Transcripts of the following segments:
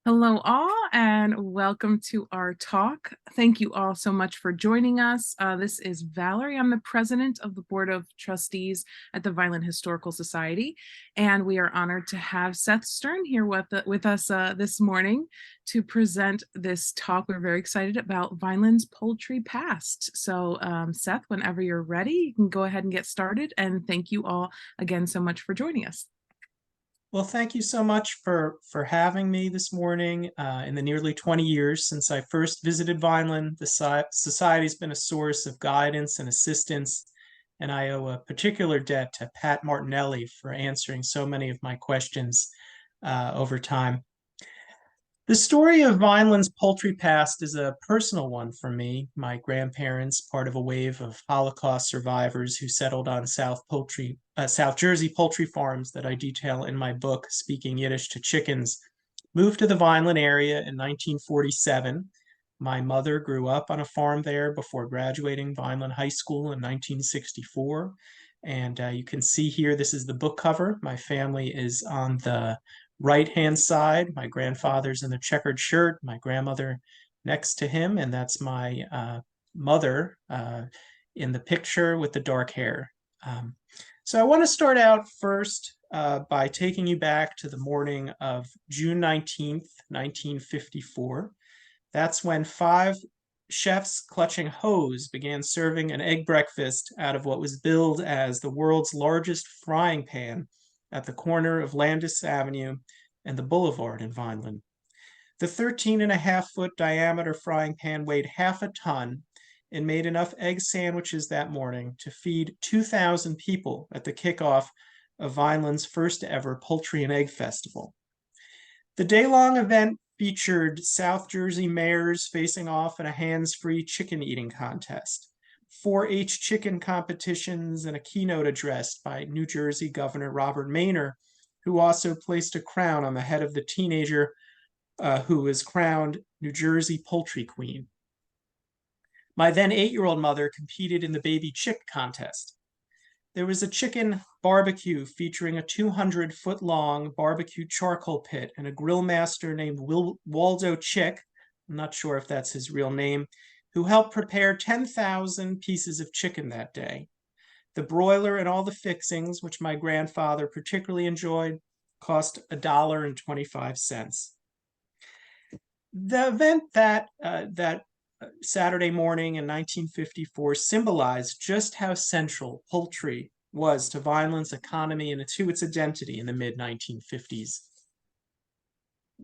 Hello, all, and welcome to our talk. Thank you all so much for joining us. This is Valerie. I'm the president of the Board of Trustees at the Vineland Historical Society, and we are honored to have Seth Stern here with us this morning to present this talk. We're very excited about Vineland's poultry past. So, Seth, whenever you're ready, you can go ahead and get started. And thank you all again so much for joining us. Well, thank you so much for having me this morning. In the nearly 20 years since I first visited Vineland, the society's been a source of guidance and assistance, and I owe a particular debt to Pat Martinelli for answering so many of my questions over time. The story of Vineland's poultry past is a personal one for me. My grandparents, part of a wave of Holocaust survivors who settled on South Jersey poultry farms that I detail in my book, Speaking Yiddish to Chickens, moved to the Vineland area in 1947. My mother grew up on a farm there before graduating Vineland High School in 1964. And you can see here, this is the book cover. My family is on the right-hand side. My grandfather's in the checkered shirt, my grandmother next to him, and that's my mother in the picture with the dark hair. So I want to start out first by taking you back to the morning of June 19th, 1954. That's when five chefs clutching hose began serving an egg breakfast out of what was billed as the world's largest frying pan at the corner of Landis Avenue and the Boulevard in Vineland. The 13.5-foot diameter frying pan weighed half a ton and made enough egg sandwiches that morning to feed 2,000 people at the kickoff of Vineland's first ever Poultry and Egg Festival. The day-long event featured South Jersey mayors facing off in a hands-free chicken eating contest, 4-H chicken competitions, and a keynote address by New Jersey Governor Robert Maynor, who also placed a crown on the head of the teenager who was crowned New Jersey Poultry Queen. My then 8-year-old mother competed in the baby chick contest. There was a chicken barbecue featuring a 200-foot-long barbecue charcoal pit and a grill master named Waldo Chick, I'm not sure if that's his real name, who helped prepare 10,000 pieces of chicken that day. The broiler and all the fixings, which my grandfather particularly enjoyed, cost $1.25. The event that Saturday morning in 1954 symbolized just how central poultry was to Vineland's economy and to its identity in the mid-1950s.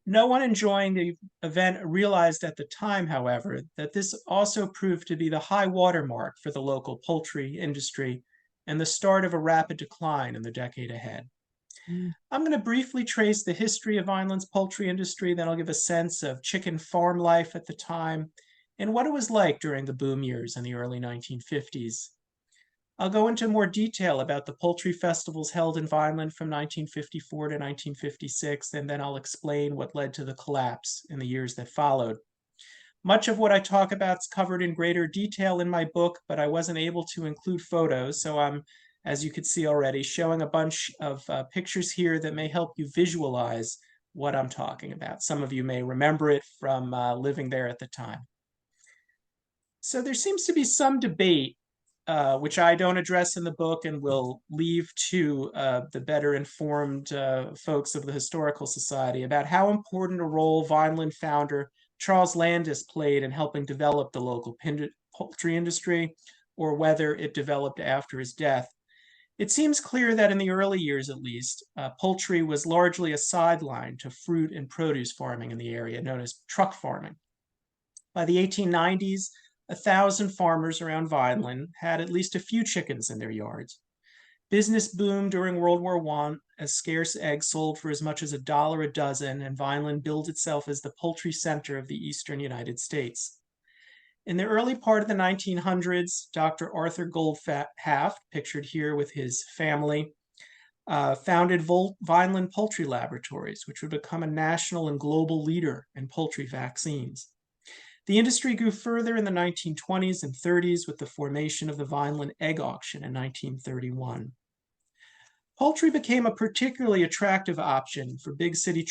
No one enjoying the event realized at the time, however, that this also proved to be the high watermark for the local poultry industry and the start of a rapid decline in the decade ahead. I'm going to briefly trace the history of Vineland's poultry industry, then I'll give a sense of chicken farm life at the time and what it was like during the boom years in the early 1950s. I'll go into more detail about the poultry festivals held in Vineland from 1954 to 1956, and then I'll explain what led to the collapse in the years that followed. Much of what I talk about is covered in greater detail in my book, but I wasn't able to include photos, so I'm, as you could see already, showing a bunch of pictures here that may help you visualize what I'm talking about. Some of you may remember it from living there at the time. So there seems to be some debate, which I don't address in the book and will leave to the better informed folks of the Historical Society, about how important a role Vineland founder Charles Landis played in helping develop the local poultry industry, or whether it developed after his death. It seems clear that in the early years, at least, poultry was largely a sideline to fruit and produce farming in the area, known as truck farming. By the 1890s, 1,000 farmers around Vineland had at least a few chickens in their yards. Business boomed during World War I as scarce eggs sold for as much as $1 a dozen, and Vineland billed itself as the poultry center of the eastern United States. In the early part of the 1900s, Dr. Arthur Goldhaft, pictured here with his family, founded Vineland Poultry Laboratories, which would become a national and global leader in poultry vaccines. The industry grew further in the 1920s and 30s with the formation of the Vineland Egg Auction in 1931. Poultry became a particularly attractive option for big city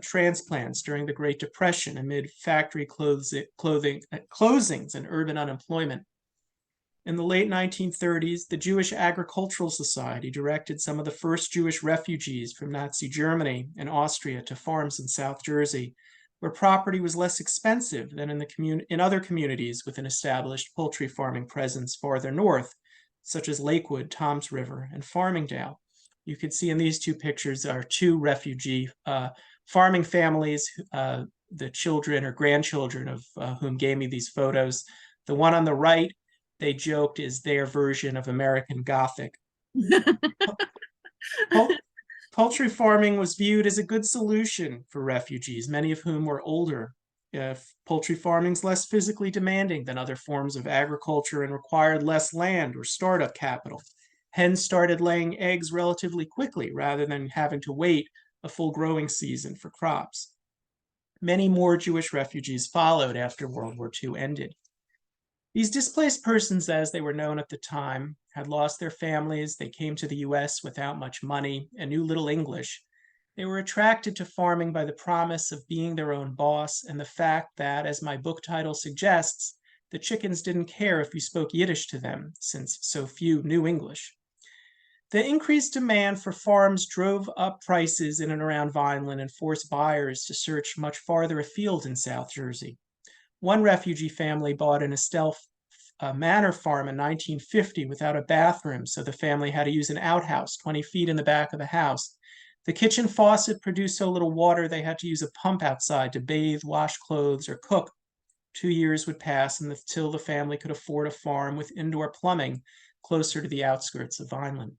transplants during the Great Depression amid factory closings and urban unemployment. In the late 1930s, the Jewish Agricultural Society directed some of the first Jewish refugees from Nazi Germany and Austria to farms in South Jersey, where property was less expensive than in other communities with an established poultry farming presence farther north, such as Lakewood, Toms River, and Farmingdale. You can see in these two pictures are two refugee farming families, the children or grandchildren of whom gave me these photos. The one on the right, they joked, is their version of American Gothic. Poultry farming was viewed as a good solution for refugees, many of whom were older. Poultry farming is less physically demanding than other forms of agriculture and required less land or startup capital. Hens started laying eggs relatively quickly rather than having to wait a full growing season for crops. Many more Jewish refugees followed after World War II ended. These displaced persons, as they were known at the time, had lost their families. They came to the US without much money and knew little English. They were attracted to farming by the promise of being their own boss and the fact that, as my book title suggests, the chickens didn't care if you spoke Yiddish to them, since so few knew English. The increased demand for farms drove up prices in and around Vineland and forced buyers to search much farther afield in South Jersey. One refugee family bought an Estelle manor farm in 1950 without a bathroom, so the family had to use an outhouse 20 feet in the back of the house. The kitchen faucet produced so little water they had to use a pump outside to bathe, wash clothes, or cook. 2 years would pass until the family could afford a farm with indoor plumbing closer to the outskirts of Vineland.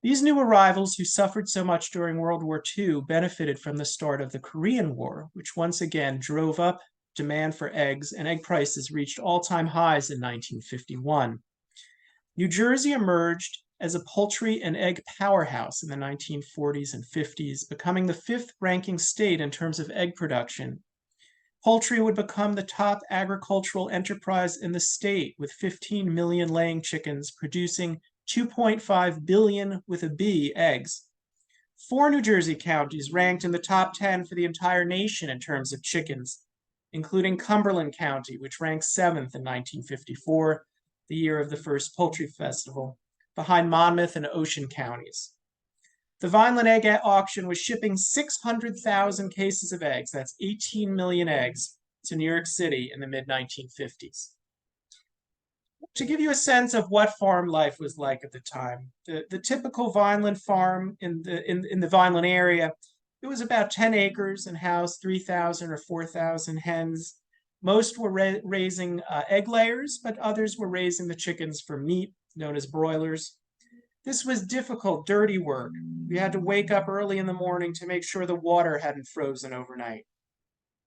These new arrivals, who suffered so much during World War II, benefited from the start of the Korean War, which once again drove up demand for eggs, and egg prices reached all-time highs in 1951. New Jersey emerged as a poultry and egg powerhouse in the 1940s and 50s, becoming the fifth-ranking state in terms of egg production. Poultry would become the top agricultural enterprise in the state, with 15 million laying chickens producing 2.5 billion with a B eggs. 4 New Jersey counties ranked in the top 10 for the entire nation in terms of chickens, including Cumberland County, which ranked 7th in 1954, the year of the first Poultry Festival, behind Monmouth and Ocean counties. The Vineland egg auction was shipping 600,000 cases of eggs, that's 18 million eggs, to New York City in the mid-1950s. To give you a sense of what farm life was like at the time, the typical Vineland farm in the Vineland area, it was about 10 acres and housed 3,000 or 4,000 hens. Most were raising egg layers, but others were raising the chickens for meat, known as broilers. This was difficult, dirty work. We had to wake up early in the morning to make sure the water hadn't frozen overnight.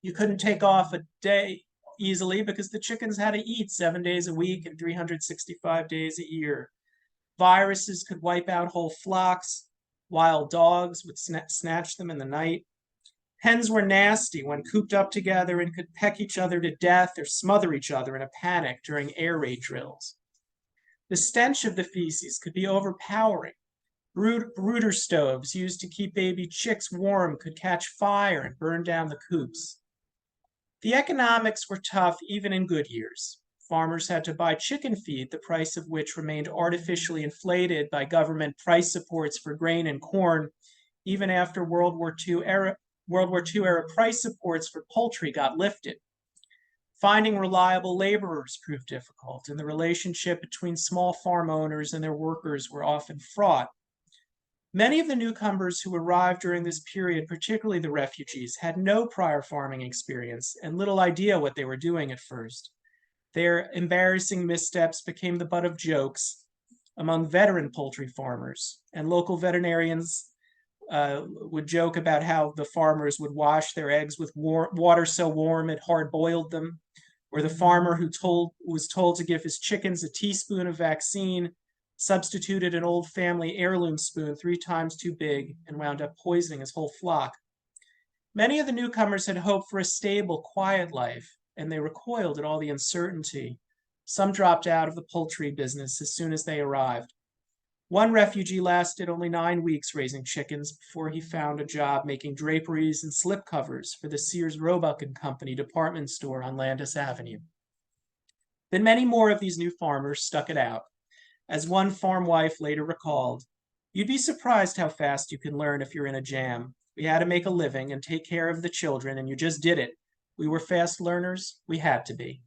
You couldn't take off a day easily because the chickens had to eat 7 days a week and 365 days a year. Viruses could wipe out whole flocks. Wild dogs would snatch them in the night. Hens were nasty when cooped up together and could peck each other to death or smother each other in a panic during air raid drills. The stench of the feces could be overpowering. Brooder stoves used to keep baby chicks warm could catch fire and burn down the coops. The economics were tough even in good years. Farmers had to buy chicken feed, the price of which remained artificially inflated by government price supports for grain and corn, even after World War II era price supports for poultry got lifted. Finding reliable laborers proved difficult, and the relationship between small farm owners and their workers were often fraught. Many of the newcomers who arrived during this period, particularly the refugees, had no prior farming experience and little idea what they were doing at first. Their embarrassing missteps became the butt of jokes among veteran poultry farmers, and local veterinarians would joke about how the farmers would wash their eggs with water so warm it hard-boiled them, or the farmer who was told to give his chickens a teaspoon of vaccine substituted an old family heirloom spoon 3 times too big and wound up poisoning his whole flock. Many of the newcomers had hoped for a stable, quiet life, and they recoiled at all the uncertainty. Some dropped out of the poultry business as soon as they arrived. One refugee lasted only 9 weeks raising chickens before he found a job making draperies and slipcovers for the Sears Roebuck and Company department store on Landis Avenue. Then many more of these new farmers stuck it out. As one farm wife later recalled, "You'd be surprised how fast you can learn if you're in a jam. We had to make a living and take care of the children, and you just did it. We were fast learners. We had to be."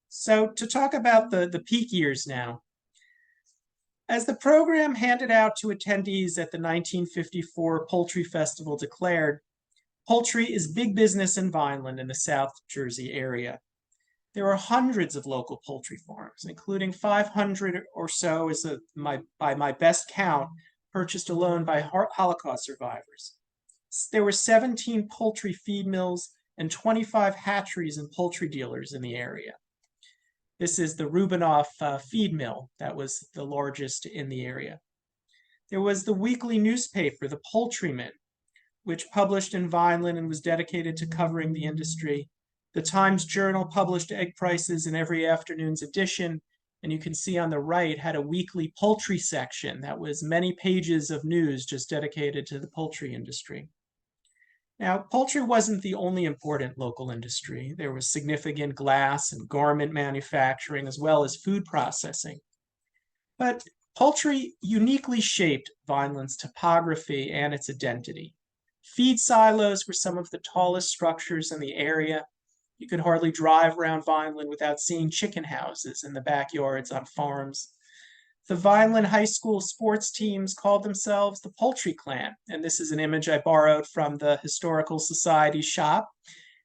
So, to talk about the peak years now, as the program handed out to attendees at the 1954 Poultry Festival declared, poultry is big business in Vineland in the South Jersey area. There are hundreds of local poultry farms, including 500 or so, by my best count, purchased alone by Holocaust survivors. There were 17 poultry feed mills and 25 hatcheries and poultry dealers in the area. This is the Rubinoff feed mill that was the largest in the area. There was the weekly newspaper, the Poultryman, which published in Vineland and was dedicated to covering the industry. The Times Journal published egg prices in every afternoon's edition, and you can see on the right had a weekly poultry section that was many pages of news just dedicated to the poultry industry. Now, poultry wasn't the only important local industry. There was significant glass and garment manufacturing, as well as food processing. But poultry uniquely shaped Vineland's topography and its identity. Feed silos were some of the tallest structures in the area. You could hardly drive around Vineland without seeing chicken houses in the backyards on farms. The Vineland High School sports teams called themselves the Poultry Clan, and this is an image I borrowed from the Historical Society shop.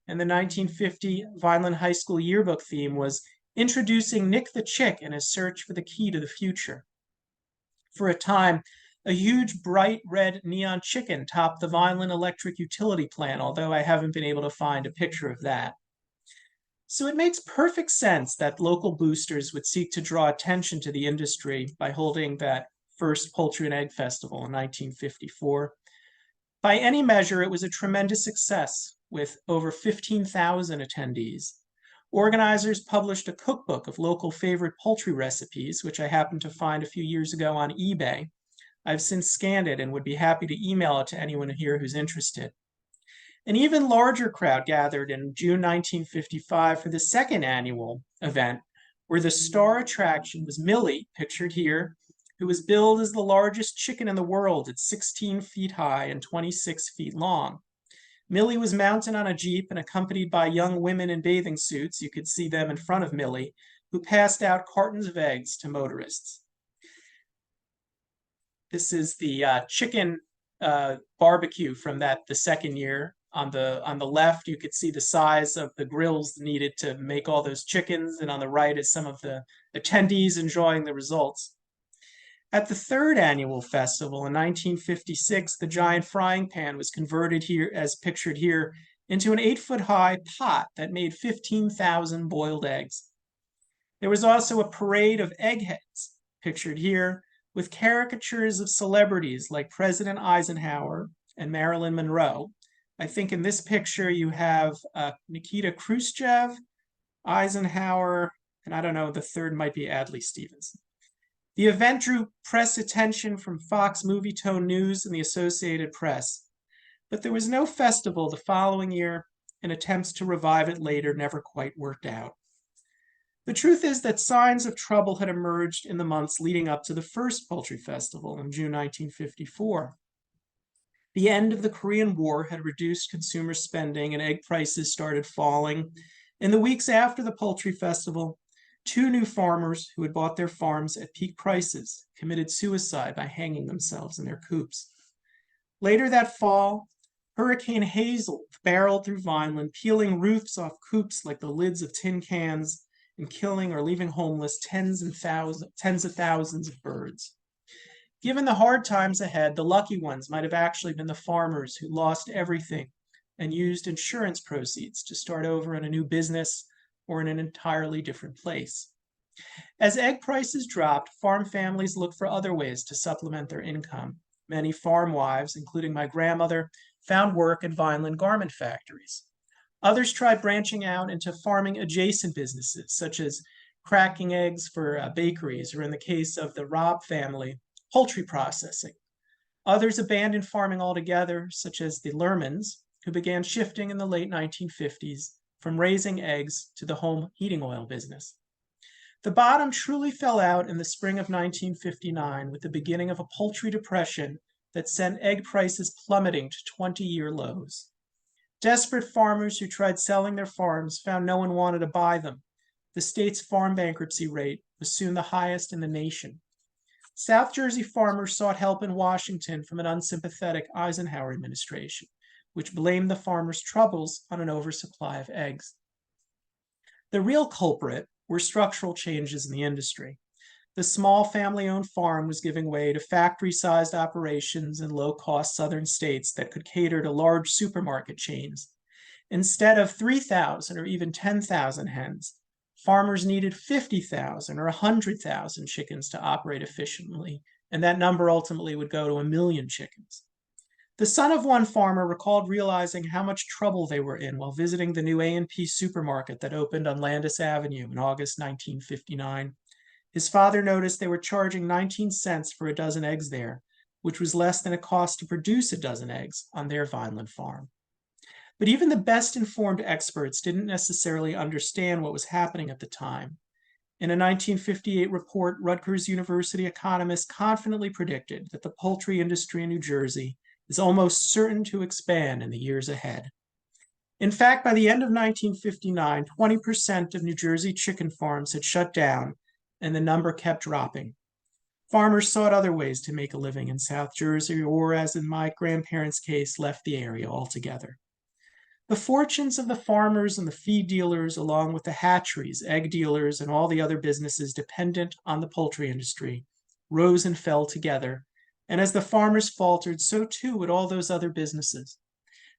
And the 1950 Vineland High School yearbook theme was "Introducing Nick the Chick in his search for the key to the future." For a time, a huge bright red neon chicken topped the Vineland electric utility plant, although I haven't been able to find a picture of that. So it makes perfect sense that local boosters would seek to draw attention to the industry by holding that first Poultry and Egg Festival in 1954. By any measure, it was a tremendous success with over 15,000 attendees. Organizers published a cookbook of local favorite poultry recipes, which I happened to find a few years ago on eBay. I've since scanned it and would be happy to email it to anyone here who's interested. An even larger crowd gathered in June 1955 for the second annual event, where the star attraction was Millie, pictured here, who was billed as the largest chicken in the world at 16 feet high and 26 feet long. Millie was mounted on a Jeep and accompanied by young women in bathing suits. You could see them in front of Millie, who passed out cartons of eggs to motorists. This is the chicken barbecue from the second year. On the left, you could see the size of the grills needed to make all those chickens, and on the right is some of the attendees enjoying the results. At the third annual festival in 1956, the giant frying pan was converted here, as pictured here, into an 8-foot-high pot that made 15,000 boiled eggs. There was also a parade of eggheads, pictured here, with caricatures of celebrities like President Eisenhower and Marilyn Monroe. I think in this picture you have Nikita Khrushchev, Eisenhower, and I don't know, the third might be Adlai Stevenson. The event drew press attention from Fox Movietone News and the Associated Press, but there was no festival the following year, and attempts to revive it later never quite worked out. The truth is that signs of trouble had emerged in the months leading up to the first Poultry Festival in June 1954. The end of the Korean War had reduced consumer spending and egg prices started falling. In the weeks after the Poultry Festival, 2 new farmers who had bought their farms at peak prices committed suicide by hanging themselves in their coops. Later that fall, Hurricane Hazel barreled through Vineland, peeling roofs off coops like the lids of tin cans and killing or leaving homeless tens of thousands of birds. Given the hard times ahead, the lucky ones might have actually been the farmers who lost everything and used insurance proceeds to start over in a new business or in an entirely different place. As egg prices dropped, farm families looked for other ways to supplement their income. Many farm wives, including my grandmother, found work at Vineland garment factories. Others tried branching out into farming adjacent businesses, such as cracking eggs for bakeries, or in the case of the Robb family, poultry processing. Others abandoned farming altogether, such as the Lermans, who began shifting in the late 1950s from raising eggs to the home heating oil business. The bottom truly fell out in the spring of 1959 with the beginning of a poultry depression that sent egg prices plummeting to 20-year lows. Desperate farmers who tried selling their farms found no one wanted to buy them. The state's farm bankruptcy rate was soon the highest in the nation. South Jersey farmers sought help in Washington from an unsympathetic Eisenhower administration, which blamed the farmers' troubles on an oversupply of eggs. The real culprit were structural changes in the industry. The small family-owned farm was giving way to factory-sized operations in low-cost southern states that could cater to large supermarket chains. Instead of 3,000 or even 10,000 hens, farmers needed 50,000 or 100,000 chickens to operate efficiently, and that number ultimately would go to 1 million chickens. The son of one farmer recalled realizing how much trouble they were in while visiting the new A&P supermarket that opened on Landis Avenue in August 1959. His father noticed they were charging 19 cents for a dozen eggs there, which was less than it cost to produce a dozen eggs on their Vineland farm. But even the best informed experts didn't necessarily understand what was happening at the time. In a 1958 report, Rutgers University economists confidently predicted that the poultry industry in New Jersey is almost certain to expand in the years ahead. In fact, by the end of 1959, 20% of New Jersey chicken farms had shut down, and the number kept dropping. Farmers sought other ways to make a living in South Jersey, or, as in my grandparents' case, left the area altogether. The fortunes of the farmers and the feed dealers, along with the hatcheries, egg dealers, and all the other businesses dependent on the poultry industry, rose and fell together. And as the farmers faltered, so too would all those other businesses.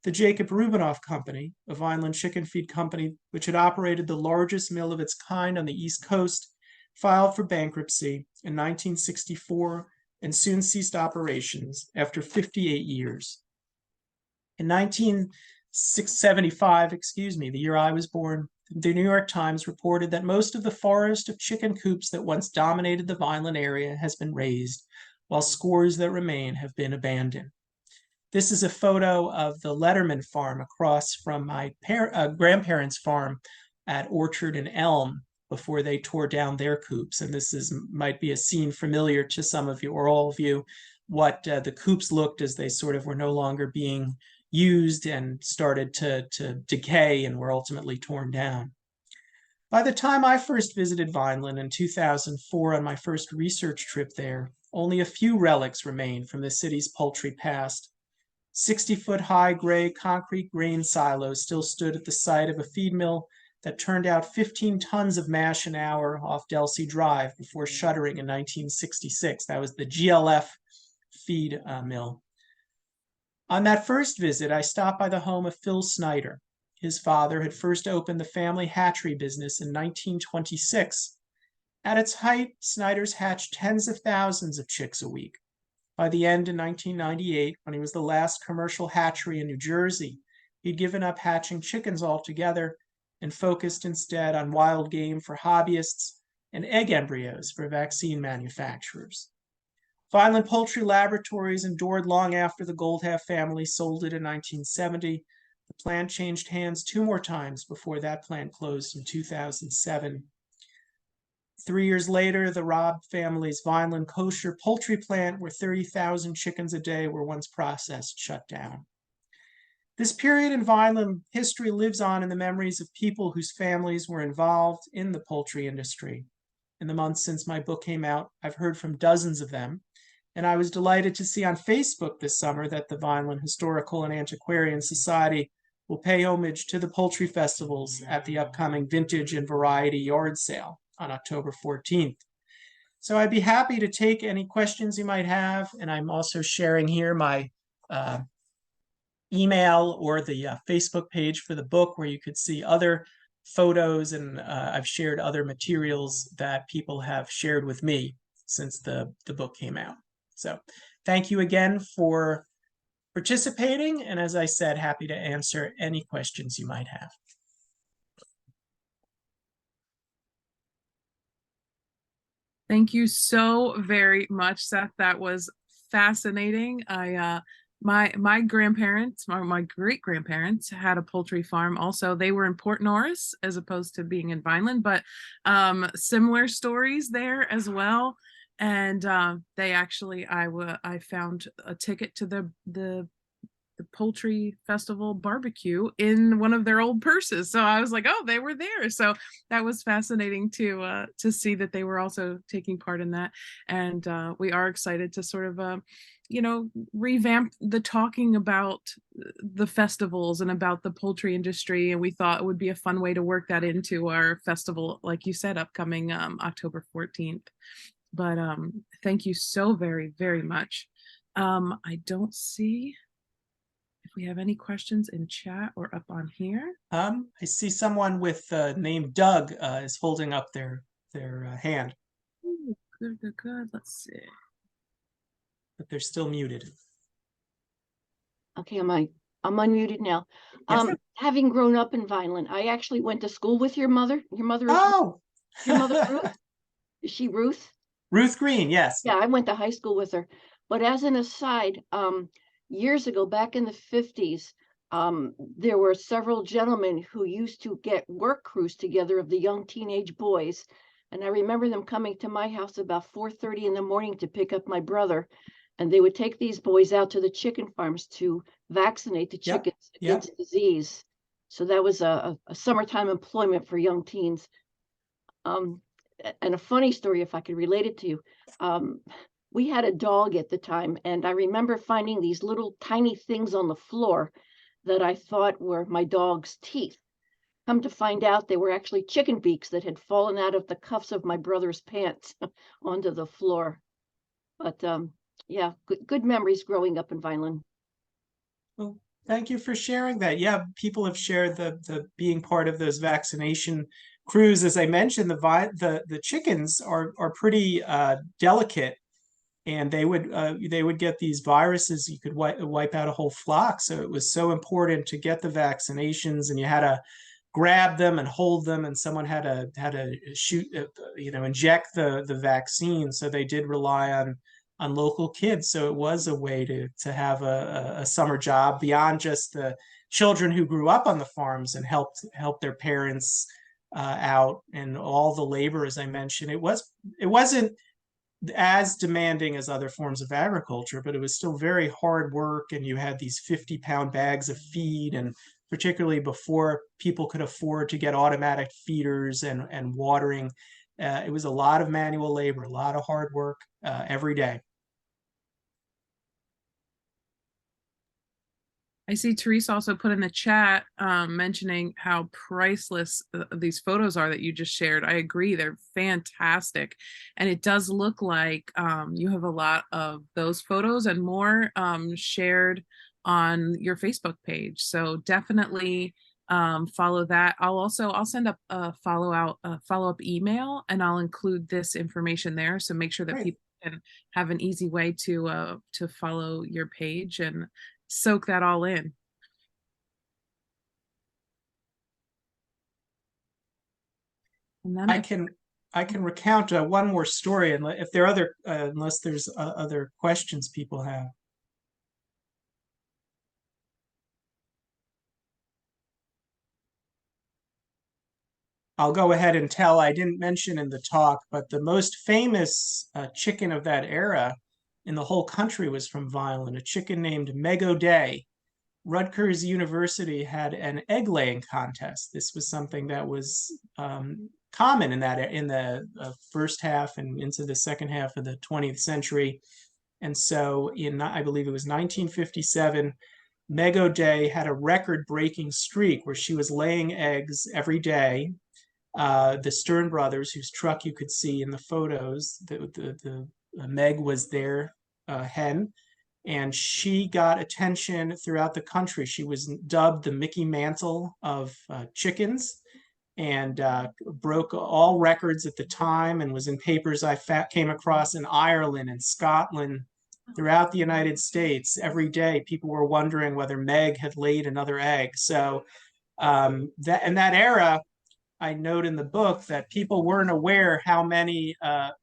The Jacob Rubinoff Company, a Vineland chicken feed company which had operated the largest mill of its kind on the East Coast, filed for bankruptcy in 1964 and soon ceased operations after 58 years. In 1975, the year I was born, the New York Times reported that most of the forest of chicken coops that once dominated the Vineland area has been razed, while scores that remain have been abandoned. This is a photo of the Letterman farm across from my grandparents' farm at Orchard and Elm before they tore down their coops. And this might be a scene familiar to some of you or all of you, what the coops looked as they sort of were no longer being used and started to decay and were ultimately torn down. By the time I first visited Vineland in 2004 on my first research trip there, only a few relics remained from the city's poultry past. 60-foot-high gray concrete grain silos still stood at the site of a feed mill that turned out 15 tons of mash an hour off Delsea Drive before shuttering in 1966. That was the GLF feed mill. On that first visit, I stopped by the home of Phil Snyder. His father had first opened the family hatchery business in 1926. At its height, Snyder's hatched tens of thousands of chicks a week. By the end of 1998, when he was the last commercial hatchery in New Jersey, he'd given up hatching chickens altogether and focused instead on wild game for hobbyists and egg embryos for vaccine manufacturers. Vineland Poultry Laboratories endured long after the Goldhalf family sold it in 1970. The plant changed hands 2 more times before that plant closed in 2007. 3 years later, the Robb family's Vineland kosher poultry plant, where 30,000 chickens a day were once processed, shut down. This period in Vineland history lives on in the memories of people whose families were involved in the poultry industry. In the months since my book came out, I've heard from dozens of them, and I was delighted to see on Facebook this summer that the Vineland Historical and Antiquarian Society will pay homage to the poultry festivals at the upcoming Vintage and Variety Yard Sale on October 14th. So I'd be happy to take any questions you might have, and I'm also sharing here my email or the Facebook page for the book where you could see other photos, and I've shared other materials that people have shared with me since the book came out. So thank you again for participating, and as I said, happy to answer any questions you might have. Thank you so very much, Seth. That was fascinating. My grandparents, my great grandparents had a poultry farm. Also, they were in Port Norris as opposed to being in Vineland, but similar stories there as well. And they actually, I found a ticket to the poultry festival barbecue in one of their old purses. So I was like, oh, they were there. So that was fascinating to see that they were also taking part in that. And we are excited to sort of revamp the talking about the festivals and about the poultry industry. And we thought it would be a fun way to work that into our festival, like you said, upcoming October 14th. But thank you so very, very much. I don't see if we have any questions in chat or up on here. I see someone with name Doug is holding up their hand, Ooh, good, good, good. Let's see. but they're still muted. Okay, I'm unmuted now. Yes. Having grown up in Vineland, I actually went to school with your mother. Your mother is Oh, your mother Ruth? Is she Ruth? Ruth Green, yes. Yeah, I went to high school with her. But as an aside, years ago, back in the 50s, there were several gentlemen who used to get work crews together of the young teenage boys. And I remember them coming to my house about 4:30 in the morning to pick up my brother. And they would take these boys out to the chicken farms to vaccinate the Yep, chickens yep. against disease. So that was a summertime employment for young teens. And a funny story, if I could relate it to you. We had a dog at the time, and I remember finding these little tiny things on the floor that I thought were my dog's teeth. Come to find out, they were actually chicken beaks that had fallen out of the cuffs of my brother's pants onto the floor. But yeah, good memories growing up in Vineland. Well, thank you for sharing that. Yeah, people have shared the being part of those vaccination crews. As I mentioned, the chickens are pretty delicate, and they would get these viruses. You could wipe out a whole flock. So it was so important to get the vaccinations, and you had to grab them and hold them, and someone had to shoot, inject the vaccine. So they did rely on local kids. So it was a way to have a summer job beyond just the children who grew up on the farms and helped their parents out, and all the labor, as I mentioned. It wasn't as demanding as other forms of agriculture, but it was still very hard work. And you had these 50-pound bags of feed, and particularly before people could afford to get automatic feeders and watering, it was a lot of manual labor, a lot of hard work every day. I see Teresa also put in the chat mentioning how priceless these photos are that you just shared. I agree, they're fantastic. And it does look like you have a lot of those photos and more shared on your Facebook page. So definitely follow that. I'll send up a follow-up email, and I'll include this information there. So make sure that Great. people can have an easy way to follow your page and soak that all in. And then I can recount one more story, and if there are other unless there's other questions people have. I'll go ahead and tell. I didn't mention in the talk, but the most famous chicken of that era in the whole country was from Vineland, a chicken named Meg O'Day. Rutgers University had an egg laying contest. This was something that was common in the first half and into the second half of the 20th century. And so I believe it was 1957, Meg O'Day had a record-breaking streak where she was laying eggs every day. The Stern brothers, whose truck you could see in the photos, the Meg was their hen, and she got attention throughout the country. She was dubbed the Mickey Mantle of chickens, and broke all records at the time, and was in papers I came across in Ireland and Scotland, throughout the United States. Every day, people were wondering whether Meg had laid another egg. So in that era, I note in the book that people weren't aware how many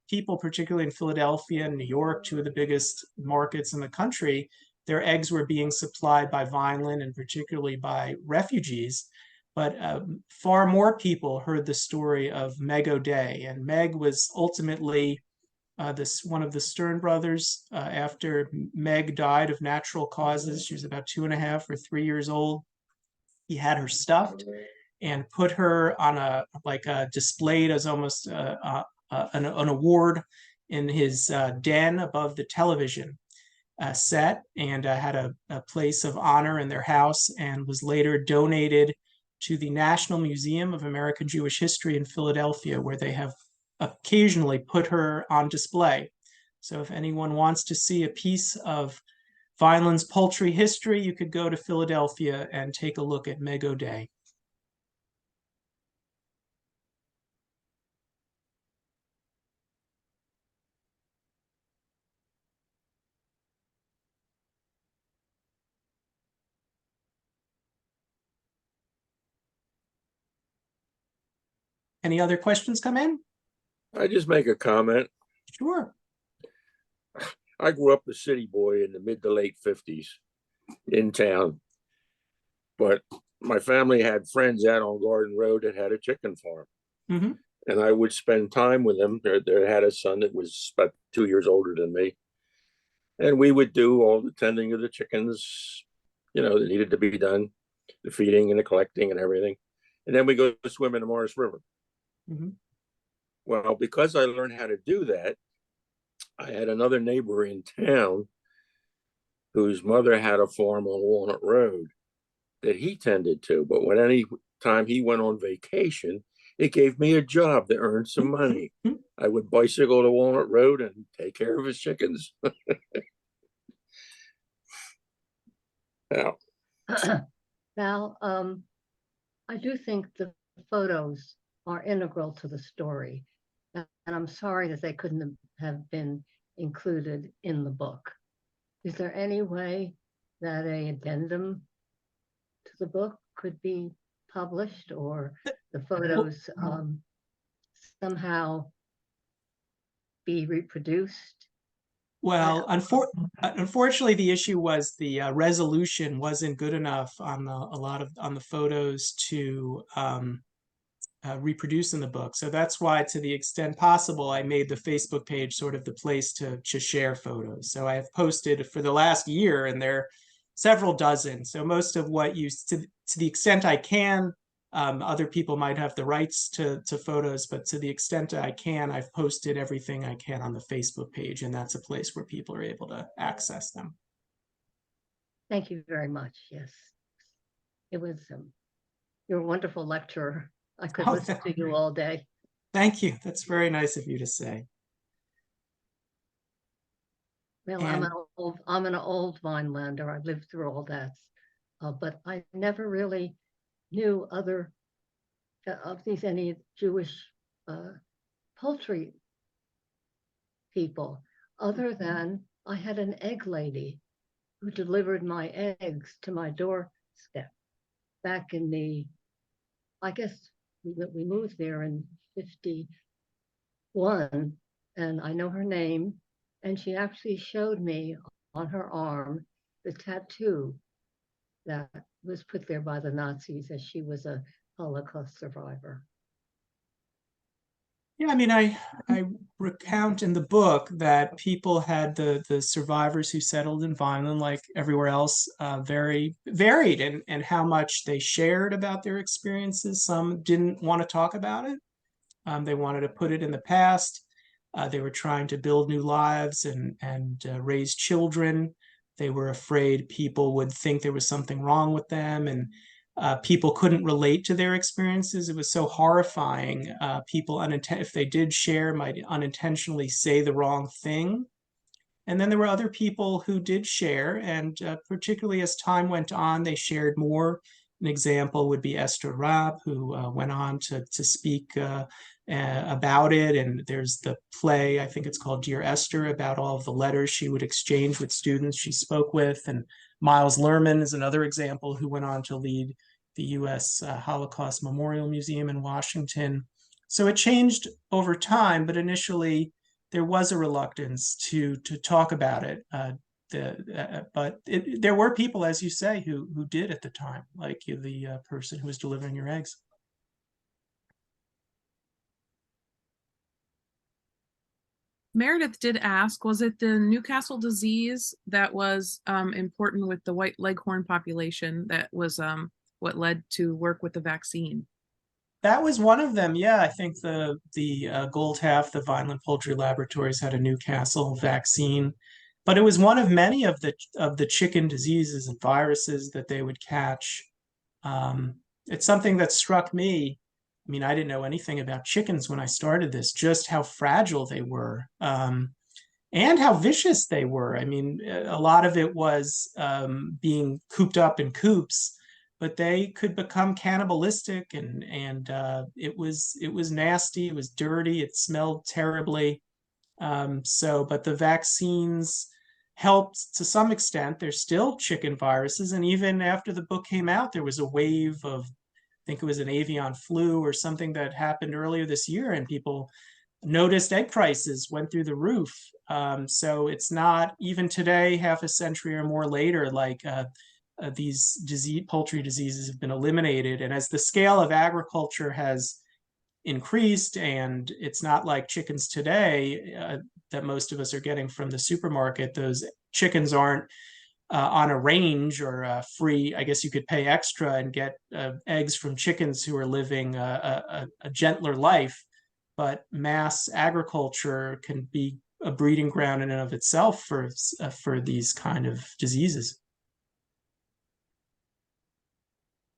people, particularly in Philadelphia and New York, two of the biggest markets in the country, their eggs were being supplied by Vineland and particularly by refugees. But far more people heard the story of Meg O'Day, and Meg was ultimately one of the Stern brothers. After Meg died of natural causes, she was about 2.5 or 3 years old. He had her stuffed and put her on displayed as almost an award in his den above the television set, and had a place of honor in their house, and was later donated to the National Museum of American Jewish History in Philadelphia, where they have occasionally put her on display. So if anyone wants to see a piece of Vineland's poultry history, you could go to Philadelphia and take a look at Meg O'Day. Any other questions come in? I just make a comment. Sure. I grew up a city boy in the mid to late 50s in town, but my family had friends out on Garden Road that had a chicken farm. Mm-hmm. And I would spend time with them. They had a son that was about 2 years older than me. And we would do all the tending of the chickens, that needed to be done, the feeding and the collecting and everything. And then we go to swim in the Morris River. Mm-hmm. Well, because I learned how to do that, I had another neighbor in town whose mother had a farm on Walnut Road that he tended to. But when any time he went on vacation, it gave me a job to earn some money. I would bicycle to Walnut Road and take care of his chickens. Now, Val, I do think the photos are integral to the story, and I'm sorry that they couldn't have been included in the book. Is there any way that an addendum to the book could be published, or the photos somehow be reproduced? Well, unfortunately, the issue was the resolution wasn't good enough on the photos to reproduce in the book. So that's why, to the extent possible, I made the Facebook page sort of the place to share photos. So I have posted for the last year, and there are several dozen. So most of what to the extent I can, other people might have the rights to photos, but to the extent I can, I've posted everything I can on the Facebook page, and that's a place where people are able to access them. Thank you very much. Yes, it was you're a wonderful lecturer. I could listen to you all day. Thank you. That's very nice of you to say. Well, I'm an old Vinelander. I lived through all that, but I never really knew other any Jewish poultry people, other than I had an egg lady who delivered my eggs to my doorstep back in I guess we moved there in 51, and I know her name, and she actually showed me on her arm the tattoo that was put there by the Nazis, as she was a Holocaust survivor. Yeah, I mean, I recount in the book that people had the survivors who settled in Vineland, like everywhere else, very varied in how much they shared about their experiences. Some didn't want to talk about it. They wanted to put it in the past. They were trying to build new lives and raise children. They were afraid people would think there was something wrong with them, and people couldn't relate to their experiences. It was so horrifying. People, if they did share, might unintentionally say the wrong thing. And then there were other people who did share, and particularly as time went on, they shared more. An example would be Esther Raab, who went on to speak about it. And there's the play, I think it's called Dear Esther, about all of the letters she would exchange with students she spoke with. And Miles Lerman is another example who went on to lead the U.S. Holocaust Memorial Museum in Washington. So it changed over time, but initially there was a reluctance to talk about it. But there were people, as you say, who did at the time, like the person who was delivering your eggs. Meredith did ask, was it the Newcastle disease that was important with the white leghorn population that was what led to work with the vaccine? That was one of them. Yeah, I think the Gold Half, the Vineland Poultry Laboratories had a Newcastle vaccine, but it was one of many of the chicken diseases and viruses that they would catch. It's something that struck me. I mean, I didn't know anything about chickens when I started this, just how fragile they were, and how vicious they were. I mean, a lot of it was being cooped up in coops, but they could become cannibalistic, and it was nasty. It was dirty. It smelled terribly. But the vaccines helped to some extent. There's still chicken viruses, and even after the book came out, there was a wave of, I think it was an avian flu or something that happened earlier this year, and people noticed egg prices went through the roof. So it's not even today, half a century or more later, like these poultry diseases have been eliminated. And as the scale of agriculture has increased, and it's not like chickens today that most of us are getting from the supermarket. Those chickens aren't on a range or free. I guess you could pay extra and get eggs from chickens who are living a gentler life. But mass agriculture can be a breeding ground in and of itself for these kind of diseases.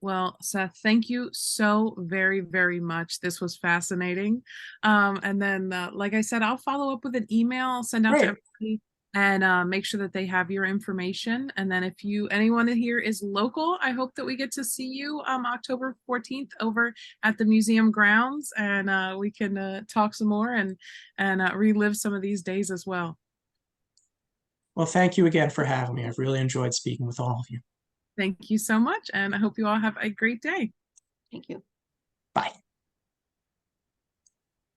Well, Seth, thank you so very, very much. This was fascinating. And then, like I said, I'll follow up with an email. I'll send out to everybody and make sure that they have your information. And then if anyone here is local, I hope that we get to see you October 14th over at the museum grounds, and we can talk some more and relive some of these days as well. Well, thank you again for having me. I've really enjoyed speaking with all of you. Thank you so much, and I hope you all have a great day. Thank you. Bye.